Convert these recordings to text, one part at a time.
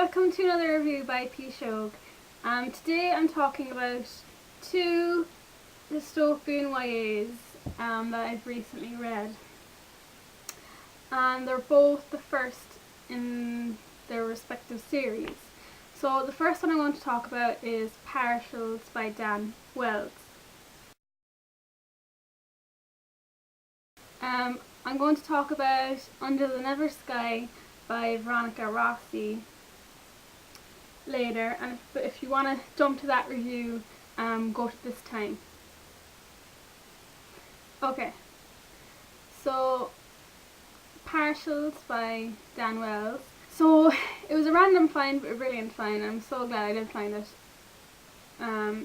welcome to another review by P. Shog. Today I'm talking about two dystopian YAs that I've recently read. And they're both the first in their respective series. So the first one I want to talk about is Partials by Dan Wells. I'm going to talk about Under the Never Sky by Veronica Rossi later, and if you want to jump to that review, go to this time. Okay, so Partials by Dan Wells. So it was a random find, but a brilliant find. I'm so glad I did find it.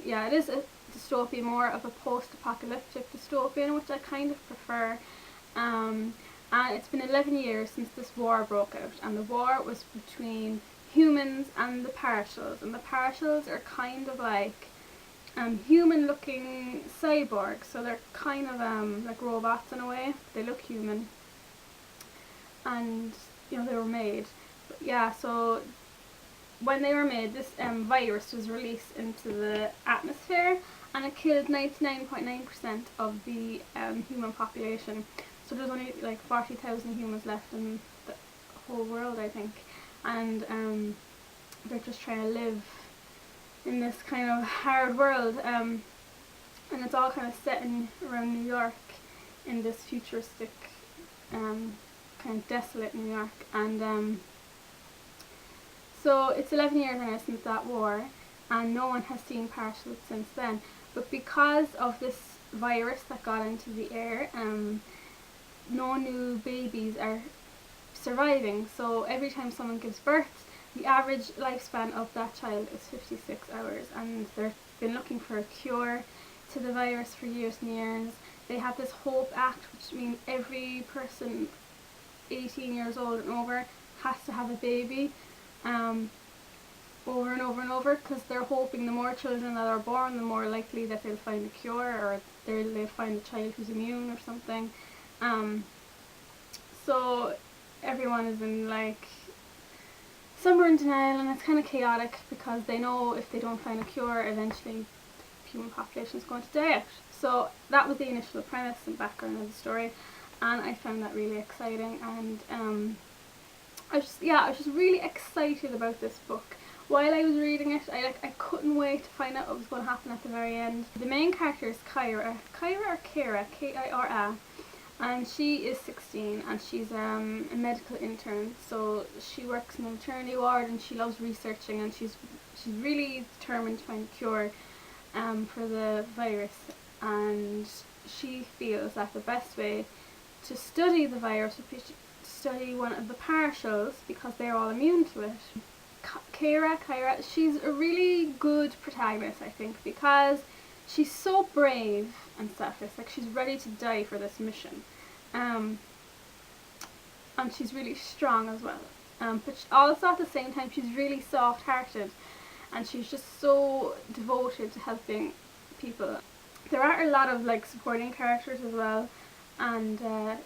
Yeah, it is a dystopian, more of a post-apocalyptic dystopian, which I kind of prefer. And it's been 11 years since this war broke out, and the war was between humans and the Partials. And the Partials are kind of like human looking cyborgs, so they're kind of like robots in a way. They look human, and you know, they were made. But yeah, so when they were made, this virus was released into the atmosphere, and it killed 99.9% of the human population. So there's only like 40,000 humans left in the whole world, I think, and they're just trying to live in this kind of hard world, and it's all kind of set around New York, in this futuristic, kind of desolate New York, and so it's 11 years now since that war, and no one has seen Partials since then. But because of this virus that got into the air, no new babies are surviving. So every time someone gives birth, the average lifespan of that child is 56 hours, and they've been looking for a cure to the virus for years and years. They have this Hope Act, which means every person 18 years old and over has to have a baby over and over and over, because they're hoping the more children that are born, the more likely that they'll find a cure, or they'll find a child who's immune or something. So everyone is in like somewhere in denial, and it's kind of chaotic, because they know if they don't find a cure, eventually the human population is going to die out. So that was the initial premise and background of the story, and I found that really exciting, and I was just really excited about this book. While I was reading it, I couldn't wait to find out what was going to happen at the very end. The main character is Kyra, K-I-R-A, and she is 16, and she's a medical intern. So she works in a maternity ward, and she loves researching, and she's really determined to find a cure for the virus. And she feels that the best way to study the virus would be to study one of the Partials, because they're all immune to it. Kyra, she's a really good protagonist, I think, because she's so brave and selfless. Like, she's ready to die for this mission, and she's really strong as well, but also at the same time she's really soft-hearted, and she's just so devoted to helping people. There are a lot of like supporting characters as well, and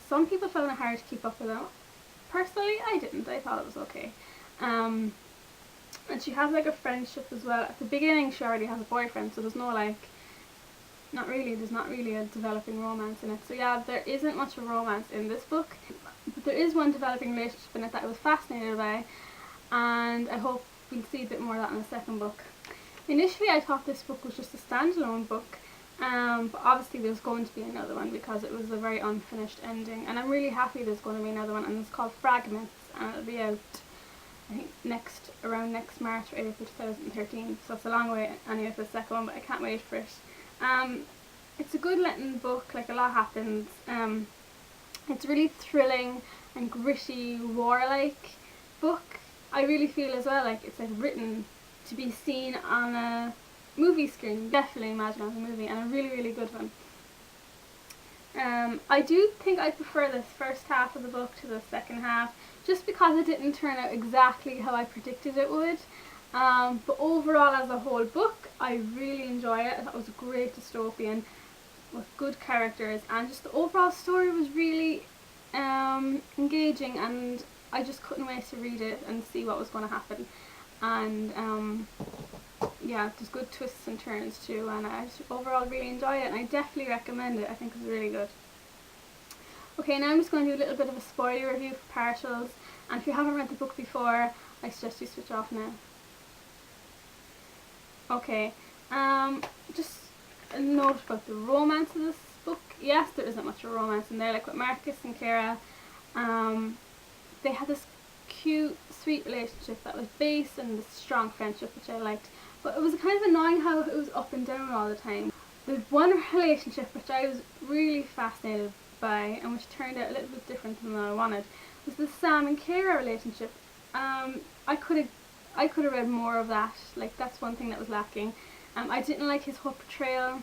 some people found it hard to keep up with them. Personally, I didn't. I thought it was okay. And she has like a friendship as well. At the beginning she already has a boyfriend, so there's no like, there's not really a developing romance in it. So yeah, there isn't much of romance in this book, but there is one developing relationship in it that I was fascinated by, and I hope we'll see a bit more of that in the second book. Initially I thought this book was just a standalone book, but obviously there's going to be another one, because it was a very unfinished ending, and I'm really happy there's going to be another one, and it's called Fragments, and it'll be out, I think, around next March or April 2013, so it's a long way anyway for the second one, but I can't wait for it. It's a good letting book, like a lot happens. It's really thrilling and gritty, war-like book. I really feel as well like it's like written to be seen on a movie screen. Definitely imagine as a movie, and a really, really good one. I do think I prefer this first half of the book to the second half, just because it didn't turn out exactly how I predicted it would. But overall, as a whole book, I really enjoy it. I thought it was a great dystopian with good characters, and just the overall story was really engaging, and I just couldn't wait to read it and see what was going to happen. and yeah, there's good twists and turns too, and I just overall really enjoy it, and I definitely recommend it. I think it's really good. Okay, now I'm just going to do a little bit of a spoiler review for Partials, and if you haven't read the book before, I suggest you switch off now. Okay, just a note about the romance of this book. Yes, there isn't much of romance in there, like with Marcus and Kara. They had this cute, sweet relationship that was based on this strong friendship, which I liked. But it was kind of annoying how it was up and down all the time. There's one relationship which I was really fascinated by, and which turned out a little bit different than I wanted, was the Sam and Kara relationship. I could have read more of that. Like, that's one thing that was lacking. I didn't like his whole portrayal.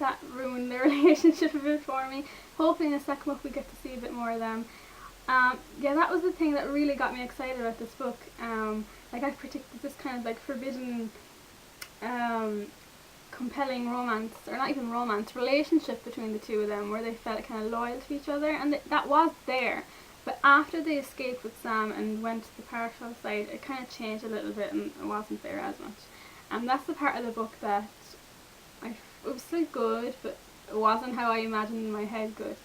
That ruined their relationship a bit for me. Hopefully in the second book we get to see a bit more of them. Yeah, that was the thing that really got me excited about this book. Like, I predicted this kind of like forbidden, compelling romance, or not even romance, relationship between the two of them, where they felt kind of loyal to each other, and that was there. But after they escaped with Sam and went to the Partial side, it kind of changed a little bit, and it wasn't there as much. And that's the part of the book that it was still good, but it wasn't how I imagined in my head good.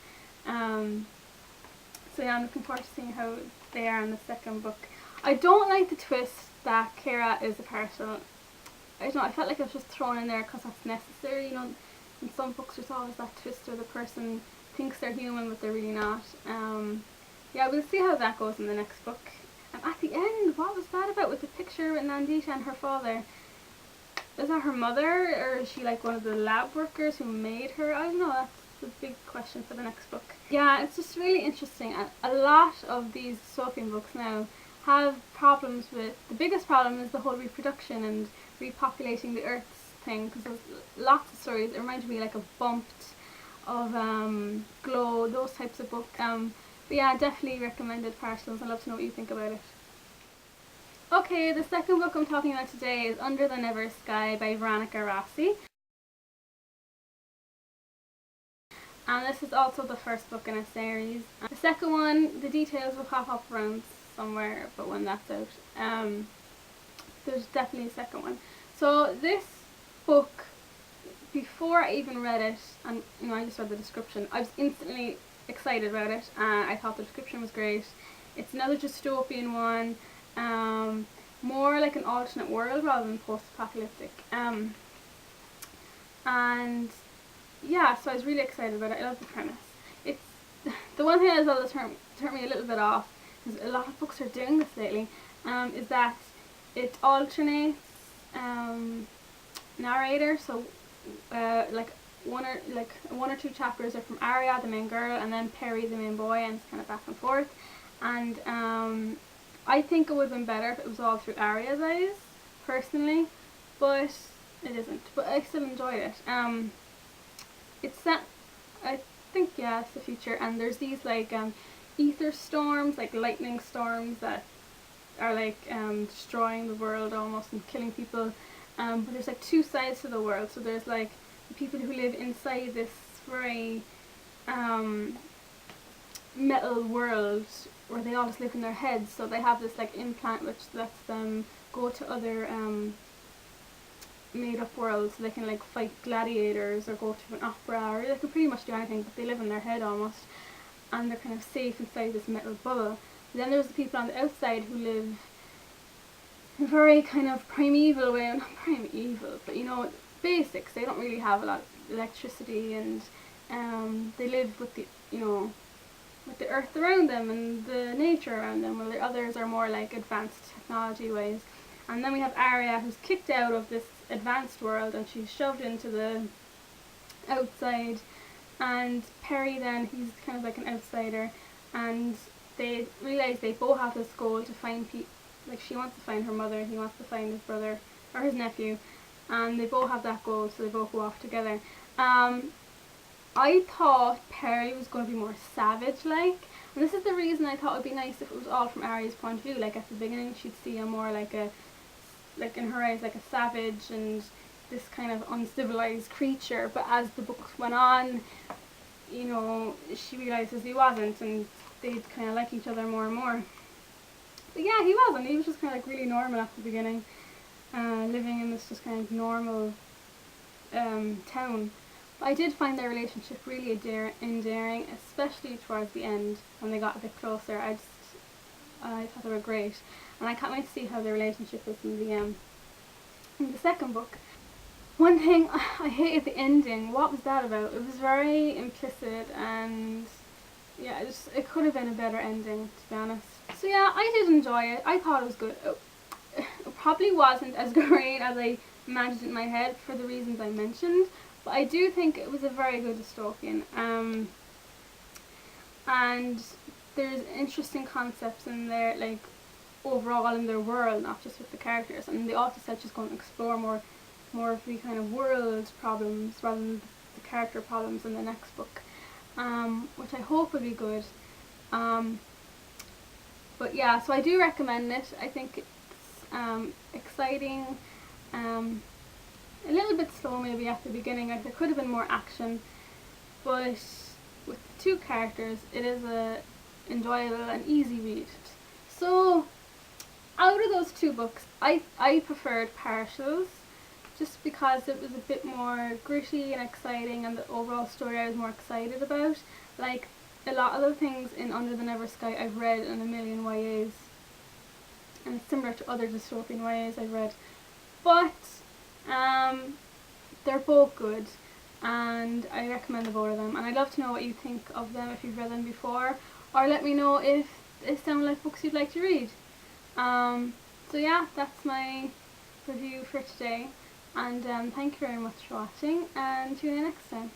So yeah, I'm looking forward to seeing how they are in the second book. I don't like the twist that Kara is a Partial. I don't know, I felt like it was just thrown in there because that's necessary. You know, in some books there's always that twist where the person thinks they're human but they're really not. Yeah, we'll see how that goes in the next book. At the end, what was that about with the picture with Nandita and her father? Is that her mother, or is she like one of the lab workers who made her? I don't know, that's the big question for the next book. Yeah, it's just really interesting. A lot of these dystopian books now have problems with, the biggest problem is the whole reproduction and repopulating the earth thing, because there's lots of stories. It reminds me like of Bumped, of Glow, those types of books. But yeah, definitely recommended Partials. I'd love to know what you think about it. Okay, the second book I'm talking about today is Under the Never Sky by Veronica Rossi. And this is also the first book in a series. The second one, the details will pop up around somewhere, but when that's out, there's definitely a second one. So this book, before I even read it, and you know, I just read the description, I was instantly excited about it, and I thought the description was great. It's another dystopian one, more like an alternate world rather than post-apocalyptic. And yeah, so I was really excited about it. I love the premise. It's the one thing as well that turned me a little bit off, because a lot of books are doing this lately, is that it alternates narrator. So like one or two chapters are from Arya, the main girl, and then Perry, the main boy, and it's kind of back and forth. And I think it would have been better if it was all through Arya's eyes, personally, but it isn't. But I still enjoyed it. It's set, I think, yeah, it's the future, and there's these like ether storms, like lightning storms that are like destroying the world almost and killing people. But there's like two sides to the world. So there's like the people who live inside this very metal world where they all just live in their heads. So they have this like implant which lets them go to other made up worlds. So they can like fight gladiators or go to an opera, or they can pretty much do anything, but they live in their head almost, and they're kind of safe inside this metal bubble. Then there's the people on the outside who live in a very kind of primeval way, not primeval, but you know, basics. They don't really have a lot of electricity, and they live with the, you know, with the earth around them and the nature around them, while the others are more like advanced technology ways. And then we have Arya, who's kicked out of this advanced world and she's shoved into the outside, and Perry then, he's kind of like an outsider, and they realise they both have this goal to find people. Like, she wants to find her mother, he wants to find his brother or his nephew, and they both have that goal, so they both go off together. I thought Perry was going to be more savage-like, and this is the reason I thought it would be nice if it was all from Arya's point of view. Like, at the beginning she'd see him more like a, like in her eyes, like a savage and this kind of uncivilized creature, but as the books went on, you know, she realises he wasn't, and they'd kind of like each other more and more. But yeah, he wasn't. He was just kind of like really normal at the beginning, living in this just kind of normal town. But I did find their relationship really endearing, especially towards the end when they got a bit closer. I thought they were great, and I can't wait to see how their relationship is in the second book. One thing I hated the ending. What was that about? It was very implicit, and yeah, it could have been a better ending, to be honest. So yeah, I did enjoy it. I thought it was good. It probably wasn't as great as I imagined in my head for the reasons I mentioned, but I do think it was a very good dystopian. And there's interesting concepts in there, like overall in their world, not just with the characters. And the author said she's going to explore more of the kind of world problems rather than the character problems in the next book, which I hope will be good. But yeah, so I do recommend it. I think it's exciting, a little bit slow maybe at the beginning. Like there could have been more action, but with the two characters, it is a enjoyable and easy read. So out of those two books, I preferred Partials, just because it was a bit more gritty and exciting, and the overall story I was more excited about. Like a lot of the things in Under the Never Sky I've read in a million YAs, and it's similar to other dystopian YAs I've read. But they're both good, and I recommend the both of them. And I'd love to know what you think of them if you've read them before, or let me know if they sound like books you'd like to read. So yeah, that's my review for today, and thank you very much for watching, and tune in next time.